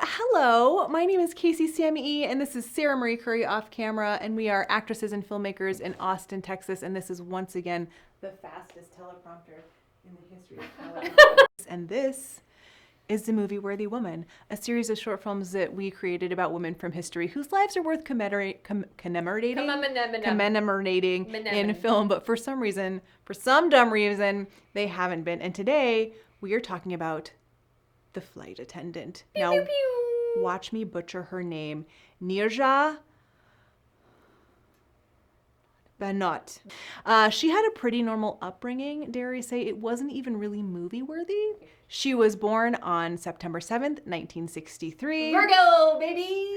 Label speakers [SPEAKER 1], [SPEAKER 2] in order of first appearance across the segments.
[SPEAKER 1] Hello, my name is Casey Sammy, and this is Sarah Marie Curry off camera, and we are actresses and filmmakers in Austin, Texas, and this is once again the fastest teleprompter in the history of teleprompters. And this is The Movie Worthy Woman, a series of short films that we created about women from history whose lives are worth commemorating in film, but for some dumb reason, they haven't been. And today, we are talking about the flight attendant.
[SPEAKER 2] Pew,
[SPEAKER 1] Now,
[SPEAKER 2] pew, pew.
[SPEAKER 1] watch me butcher her name. Neeraj Bhanot. She had a pretty normal upbringing, dare I say. It wasn't even really movie worthy. She was born on September 7th, 1963.
[SPEAKER 2] Virgo, baby!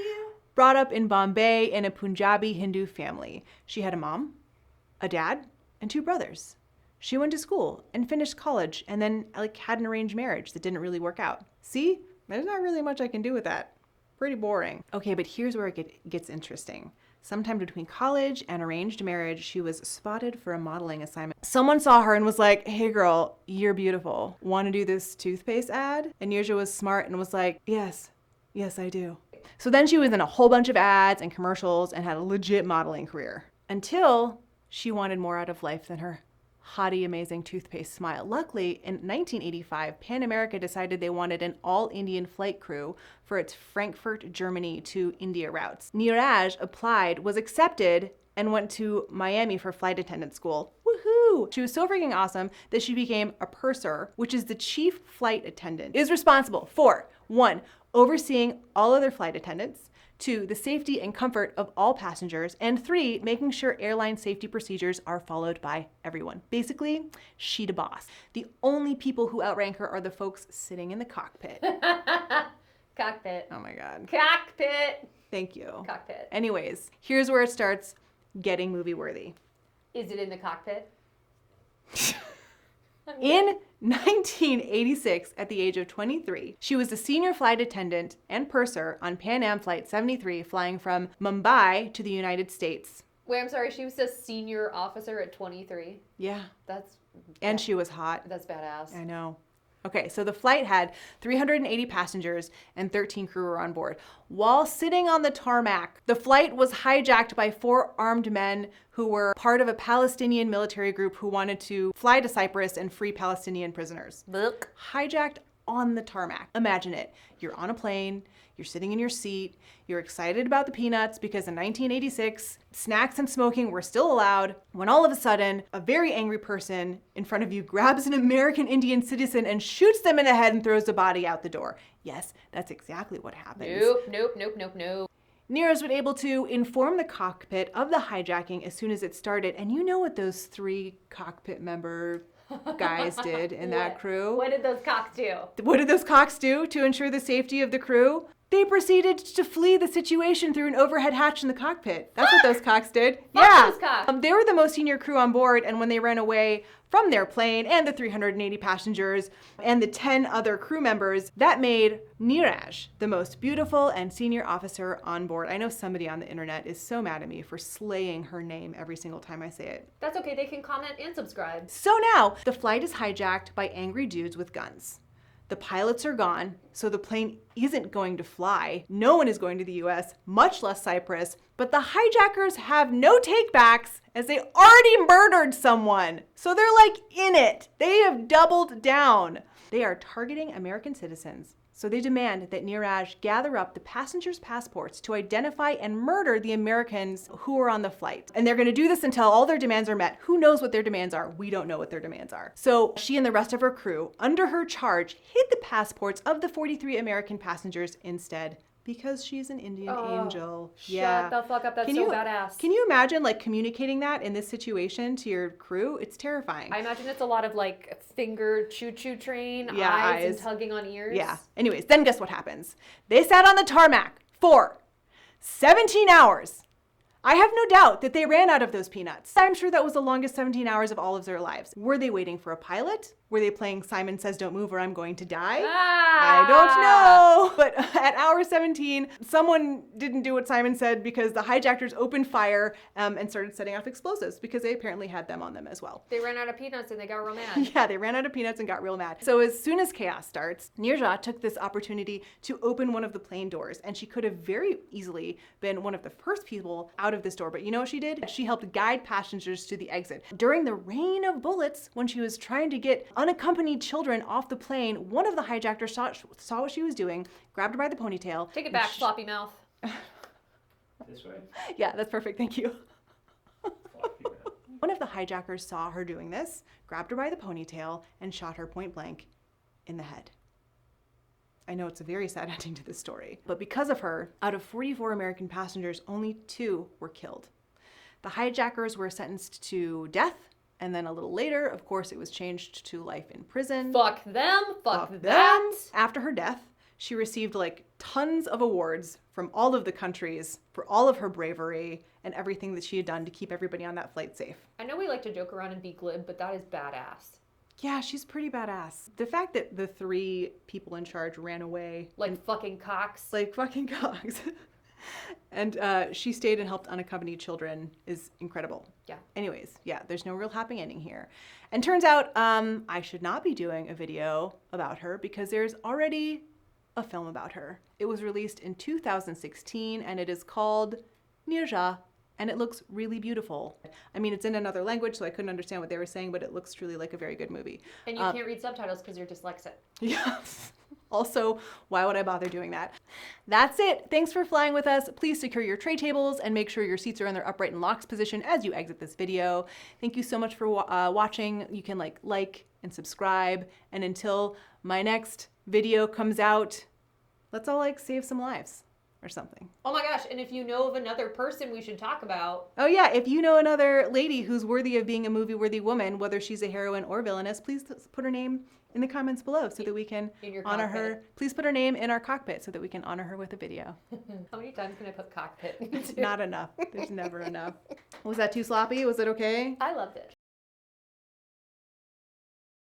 [SPEAKER 1] Brought up in Bombay in a Punjabi Hindu family. She had a mom, a dad, and 2 brothers. She went to school and finished college and then had an arranged marriage that didn't really work out. See, there's not really much I can do with that. Pretty boring. Okay, but here's where it gets interesting. Sometime between college and arranged marriage, she was spotted for a modeling assignment. Someone saw her and was like, "Hey girl, you're beautiful. Want to do this toothpaste ad?" And Neeraj was smart and was like, yes, I do. So then she was in a whole bunch of ads and commercials and had a legit modeling career. Until she wanted more out of life than her haughty, amazing toothpaste smile. Luckily, in 1985, Pan America decided they wanted an all-Indian flight crew for its Frankfurt, Germany to India routes. Neeraj applied, was accepted, and went to Miami for flight attendant school. Woohoo! She was so freaking awesome that she became a purser, which is the chief flight attendant. Is responsible for 1, overseeing all other flight attendants, 2, the safety and comfort of all passengers, and 3, making sure airline safety procedures are followed by everyone. Basically, she the boss. The only people who outrank her are the folks sitting in the cockpit.
[SPEAKER 2] Cockpit.
[SPEAKER 1] Oh my God.
[SPEAKER 2] Cockpit.
[SPEAKER 1] Thank you.
[SPEAKER 2] Cockpit.
[SPEAKER 1] Anyways, here's where it starts getting movie worthy.
[SPEAKER 2] Is it in the cockpit?
[SPEAKER 1] In 1986, at the age of 23, she was a senior flight attendant and purser on Pan Am Flight 73, flying from Mumbai to the United States.
[SPEAKER 2] Wait, I'm sorry. She was a senior officer at 23.
[SPEAKER 1] Yeah.
[SPEAKER 2] And
[SPEAKER 1] she was hot.
[SPEAKER 2] That's badass.
[SPEAKER 1] I know. Okay, so the flight had 380 passengers and 13 crew were on board. While sitting on the tarmac, the flight was hijacked by 4 armed men who were part of a Palestinian military group who wanted to fly to Cyprus and free Palestinian prisoners.
[SPEAKER 2] Look.
[SPEAKER 1] Hijacked on the tarmac. Imagine it. You're on a plane, you're sitting in your seat, you're excited about the peanuts because in 1986, snacks and smoking were still allowed, when all of a sudden, a very angry person in front of you grabs an American Indian citizen and shoots them in the head and throws the body out the door. Yes, that's exactly what happens.
[SPEAKER 2] Nope.
[SPEAKER 1] Neeraj was able to inform the cockpit of the hijacking as soon as it started, and you know what those 3 cockpit member guys did in that crew?
[SPEAKER 2] What did those cocks do?
[SPEAKER 1] What did those cocks do to ensure the safety of the crew? They proceeded to flee the situation through an overhead hatch in the cockpit. That's what those cocks did.
[SPEAKER 2] Yeah. Those cocks.
[SPEAKER 1] They were the most senior crew on board, and when they ran away from their plane and the 380 passengers and the 10 other crew members, that made Neeraj the most beautiful and senior officer on board. I know somebody on the internet is so mad at me for slaying her name every single time I say it.
[SPEAKER 2] That's okay. They can comment and subscribe.
[SPEAKER 1] So now, the flight is hijacked by angry dudes with guns. The pilots are gone, so the plane isn't going to fly. No one is going to the US, much less Cyprus, but the hijackers have no takebacks as they already murdered someone. So they're in it. They have doubled down. They are targeting American citizens. So they demand that Neeraj gather up the passengers' passports to identify and murder the Americans who are on the flight. And they're going to do this until all their demands are met. Who knows what their demands are? We don't know what their demands are. So she and the rest of her crew, under her charge, hid the passports of the 43 American passengers instead. Because she's an Indian angel.
[SPEAKER 2] Shut the fuck up. That's so badass.
[SPEAKER 1] Can you imagine communicating that in this situation to your crew? It's terrifying.
[SPEAKER 2] I imagine it's a lot of finger choo-choo train, eyes and tugging on ears.
[SPEAKER 1] Yeah. Anyways, then guess what happens? They sat on the tarmac for 17 hours I have no doubt that they ran out of those peanuts. I'm sure that was the longest 17 hours of all of their lives. Were they waiting for a pilot? Were they playing Simon Says Don't Move or I'm Going to Die? I don't know. But at hour 17, someone didn't do what Simon said because the hijackers opened fire and started setting off explosives because they apparently had them on them as well.
[SPEAKER 2] They ran out of peanuts and they got real mad.
[SPEAKER 1] Yeah, they ran out of peanuts and got real mad. So as soon as chaos starts, Neeraj took this opportunity to open one of the plane doors, and she could have very easily been one of the first people out of this door. But you know what she did? She helped guide passengers to the exit. During the rain of bullets, when she was trying to get unaccompanied children off the plane, one of the hijackers saw what she was doing, grabbed her by the ponytail.
[SPEAKER 2] Take it back, floppy mouth.
[SPEAKER 3] This way?
[SPEAKER 1] Yeah, that's perfect. Thank you. One of the hijackers saw her doing this, grabbed her by the ponytail, and shot her point blank in the head. I know it's a very sad ending to this story, but because of her, out of 44 American passengers, only 2 were killed. The hijackers were sentenced to death, and then a little later, of course, it was changed to life in prison.
[SPEAKER 2] Fuck them, fuck that.
[SPEAKER 1] After her death, she received like tons of awards from all of the countries for all of her bravery and everything that she had done to keep everybody on that flight safe.
[SPEAKER 2] I know we like to joke around and be glib, but that is badass.
[SPEAKER 1] Yeah, she's pretty badass. The fact that the 3 people in charge ran away.
[SPEAKER 2] Like fucking cocks.
[SPEAKER 1] Like fucking cocks. And she stayed and helped unaccompanied children is incredible.
[SPEAKER 2] Yeah.
[SPEAKER 1] Anyways, yeah, there's no real happy ending here. And turns out I should not be doing a video about her because there's already a film about her. It was released in 2016 and it is called Neeraj. And it looks really beautiful. I mean, it's in another language, so I couldn't understand what they were saying, but it looks truly like a very good movie.
[SPEAKER 2] And you can't read subtitles because you're dyslexic.
[SPEAKER 1] Yes. Also, why would I bother doing that? That's it. Thanks for flying with us. Please secure your tray tables and make sure your seats are in their upright and locked position as you exit this video. Thank you so much for watching. You can like and subscribe. And until my next video comes out, let's all save some lives. Or something.
[SPEAKER 2] Oh my gosh, and if you know of another person we should talk about.
[SPEAKER 1] Oh yeah, if you know another lady who's worthy of being a movie-worthy woman, whether she's a heroine or villainess, please put her name in the comments below so that we can honor her. Please put her name in our cockpit so that we can honor her with a video.
[SPEAKER 2] How many times can I put cockpit?
[SPEAKER 1] Not enough. There's never enough. Was that too sloppy? Was it okay?
[SPEAKER 2] I loved it.